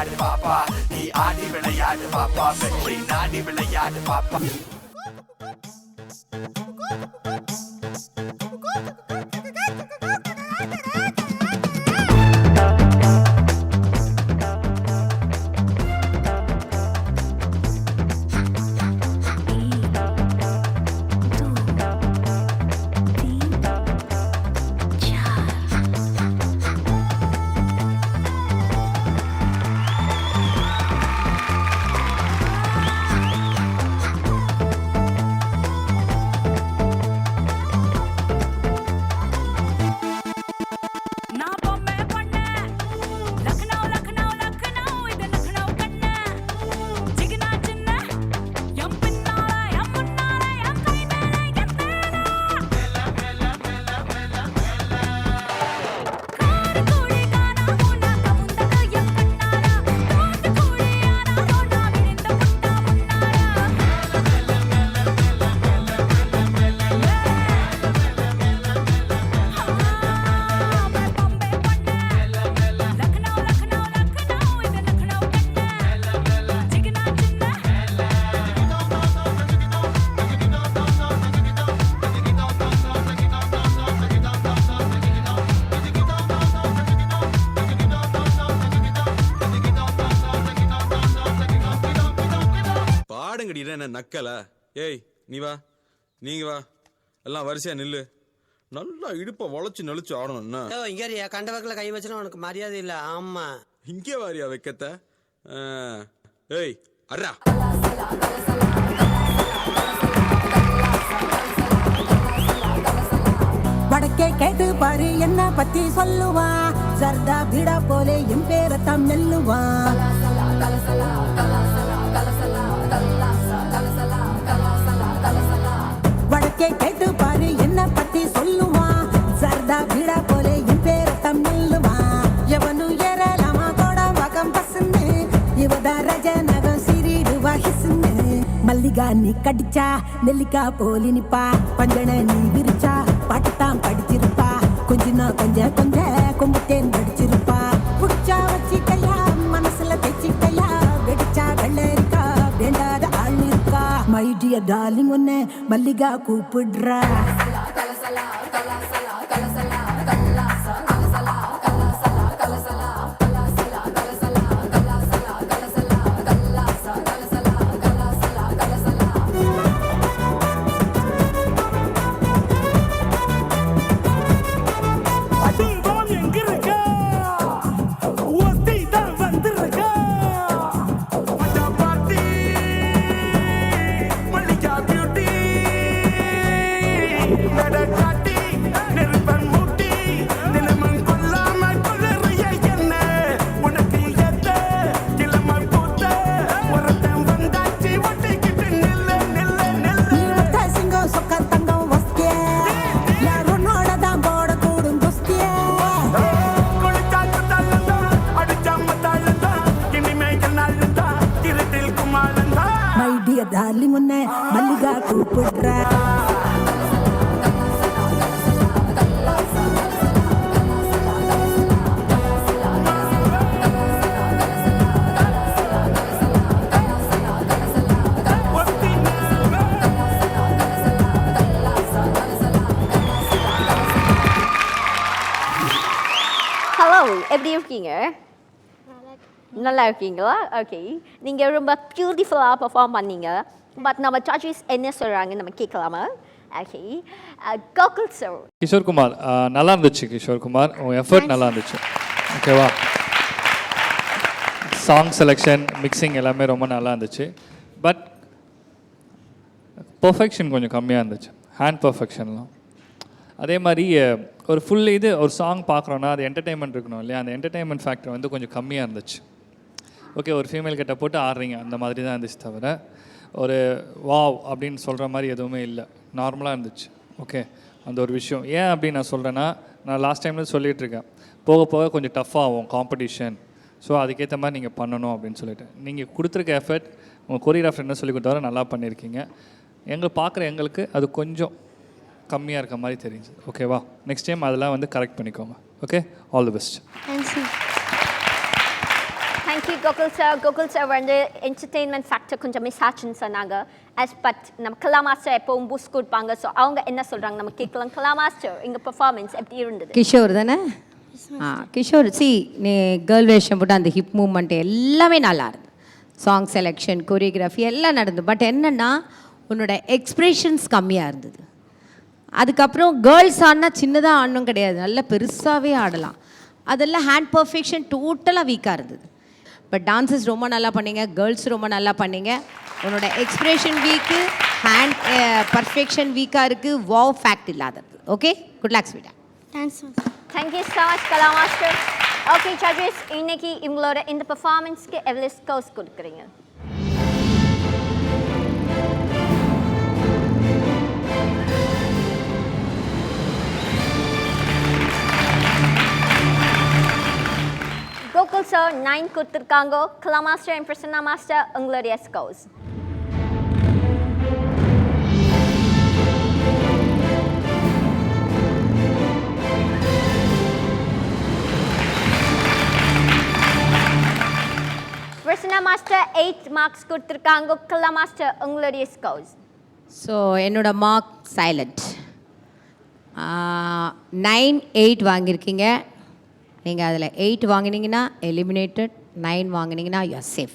விளையாடு பாப்பா, நீ ஆடி விளையாடு பாப்பா, வெற்றி நாடி விளையாடு பாப்பா. என்ன நக்கல? ஏய் நீ வா, நீங்க வா, எல்லாம் வரிசையா நில்லு. நல்லா இடுப்ப வளைச்சு நெளிச்சு ஆடணும். இங்க கண்டவர்களை கை வச்சுனா உனக்கு மரியாதை இல்ல. ஆமா, இங்கே வாரியா வைக்கத்த. ஏய் அர்ரா, வடக்கே கேட்டு பாரு என்ன பத்தி சொல்லுவா. சர்தா பீடா போலே என் பேரத்தாம் நெல்லுவா. வடக்கே கேட்டு பாரு என்ன பத்தி சொல்லுவா. சர்தா பீடா போலே என் பேரத்தாம் நெல்லுவா. எவனு ஏறலாமா கோட வகம் பசுன்னு, இவதா ரஜநகம் சிறிடுவா ஹிசுன்னு. மல்லிகா நீ கடிச்சா நெல்லிக்கா போலி நிப்பா. பஞ்சன நீ விரிச்சா பாட்டுத்தான் படிச்சிருப்பா. கொஞ்சனா கொஞ்ச கொஞ்ச கொம்புத்தேன் படிச்சிருப்பா. புடிச்சா வச்சிக்கையா மனசுல தைச்சிக்கையா. வெடிச்சா வெள்ளரிக்கா வேண்டாத ஆள் இருக்கா. மை டியர் டார்லிங் உன்னை மல்லிகா கூப்பிடுறா. டார்லிங் உன்னை மல்லிகா கூப்பிடுறா. ஹலோ, எப்படி இருக்கீங்க? நல்லா இருக்கீங்களா? ஓகே, நீங்கள் ரொம்ப பியூட்டிஃபுல்லாக பெர்ஃபார்ம் பண்ணீங்க. பட் நம்ம ஜட்ஜஸ் என்ன சொல்கிறாங்க நம்ம கேட்கலாமா? Okay, Gokul sir. கிஷோர் குமார் நல்லா இருந்துச்சு. கிஷோர் குமார் உங்கள் எஃபர்ட் நல்லா இருந்துச்சு. ஓகேவா? சாங் செலெக்ஷன், மிக்சிங் எல்லாமே ரொம்ப நல்லா இருந்துச்சு. பட் பர்ஃபெக்ஷன் கொஞ்சம் கம்மியாக இருந்துச்சு. ஹேண்ட் பர்ஃபெக்ஷன்லாம். அதே மாதிரி ஒரு ஃபுல் ஒரு சாங் பார்க்குறோன்னா அது என்டர்டெயின்மெண்ட் இருக்கணும் இல்லையா? அந்த என்டர்டெயின்மெண்ட் ஃபேக்டர் வந்து கொஞ்சம் கம்மியாக இருந்துச்சு. ஓகே, ஒரு ஃபீமேல் கிட்ட போட்டு ஆடுறீங்க அந்த மாதிரி தான் இருந்துச்சு. தவிர ஒரு வாவ் அப்படின்னு சொல்கிற மாதிரி எதுவுமே இல்லை. நார்மலாக இருந்துச்சு. ஓகே, அந்த ஒரு விஷயம் ஏன் அப்படின்னு நான் சொல்கிறேன்னா, நான் லாஸ்ட் டைமில் சொல்லிகிட்ருக்கேன், போக போக கொஞ்சம் டஃப்பாகும் காம்படிஷன். ஸோ அதுக்கேற்ற மாதிரி நீங்கள் பண்ணணும் அப்படின்னு சொல்லிட்டு நீங்கள் கொடுத்துருக்க எஃபர்ட், உங்கள் கொரியோகிராஃபர் என்ன சொல்லி கொடுத்தாரோ நல்லா பண்ணியிருக்கீங்க. பார்க்குற எங்களுக்கு அது கொஞ்சம் கம்மியாக இருக்க மாதிரி தெரியுது. ஓகேவா? நெக்ஸ்ட் டைம் அதெல்லாம் வந்து கரெக்ட் பண்ணிக்கோங்க. Okay, all the best. Thank you Gokul sir. Gokul sir வந்து என்டர்டெயின்மெண்ட் ஃபேக்டர் கொஞ்சம் மிஸ் ஆச்சுன்னு சொன்னாங்க. பட் நம்ம கலா மாஸ்டர் எப்பவும் பூஸ்ட் கொடுப்பாங்க. ஸோ அவங்க என்ன சொல்கிறாங்க நம்ம கேட்கலாம். கலா மாஸ்டர் எங்கள் பெர்ஃபார்மன்ஸ் எப்படி இருந்தது? கிஷோர் தானே? கிஷோர் நீ கேர்ள் வேஷம் போட்டு அந்த ஹிப் மூமெண்ட் எல்லாமே நல்லா இருந்தது. சாங் செலெக்ஷன், கொரியோகிராஃபி எல்லாம் நடந்தது. பட் என்னென்னா உன்னோட எக்ஸ்ப்ரெஷன்ஸ் கம்மியாக இருந்தது. அதுக்கப்புறம் கேர்ள்ஸ் ஆடினா சின்னதாக ஆடணும் கிடையாது, நல்லா பெருசாகவே ஆடலாம். அதெல்லாம் ஹேண்ட் பர்ஃபெக்ஷன் டோட்டலாக வீக்காக இருந்தது. பட் டான்ஸஸ் ரொம்ப நல்லா பண்ணீங்க, கேர்ள்ஸ் ரொம்ப நல்லா பண்ணீங்க. உன்னோட எக்ஸ்ப்ரெஷன் வீக்கு, ஹேண்ட் பர்ஃபெக்ஷன் வீக்காக இருக்குது, வாவ் ஃபேக்ட் இல்லாதது. ஓகே, குட் லாக் ஸ்வீட்டா. தேங்க்யூ ஸோ மச் கலா மாஸ்டர். ஓகே ஜட்ஜஸ், இன்னைக்கு இவங்களோட இந்த பெர்ஃபார்மன்ஸ்க்கு எவ்வளோ ஸ்கோர்ஸ் கொடுக்குறீங்க? கோகுல் சார் 9 கொடுத்துருக்காங்க. கலா மாஸ்டர் அண்ட் பிரசன்னா மாஸ்டர் உங்களுடைய ஸ்கோர்ஸ்? பிரசன்னா மாஸ்டர் 8 மார்க்ஸ் கொடுத்துருக்காங்க. கலா மாஸ்டர் உங்களுடைய ஸ்கோர்ஸ்? ஸோ என்னோட மார்க் சைலண்ட். 9, 8 வாங்கியிருக்கீங்க. நீங்கள் அதில் 8 வாங்கினீங்கன்னா எலிமினேட்டட், 9 வாங்கினீங்கன்னா யூ ஆர் சேஃப்.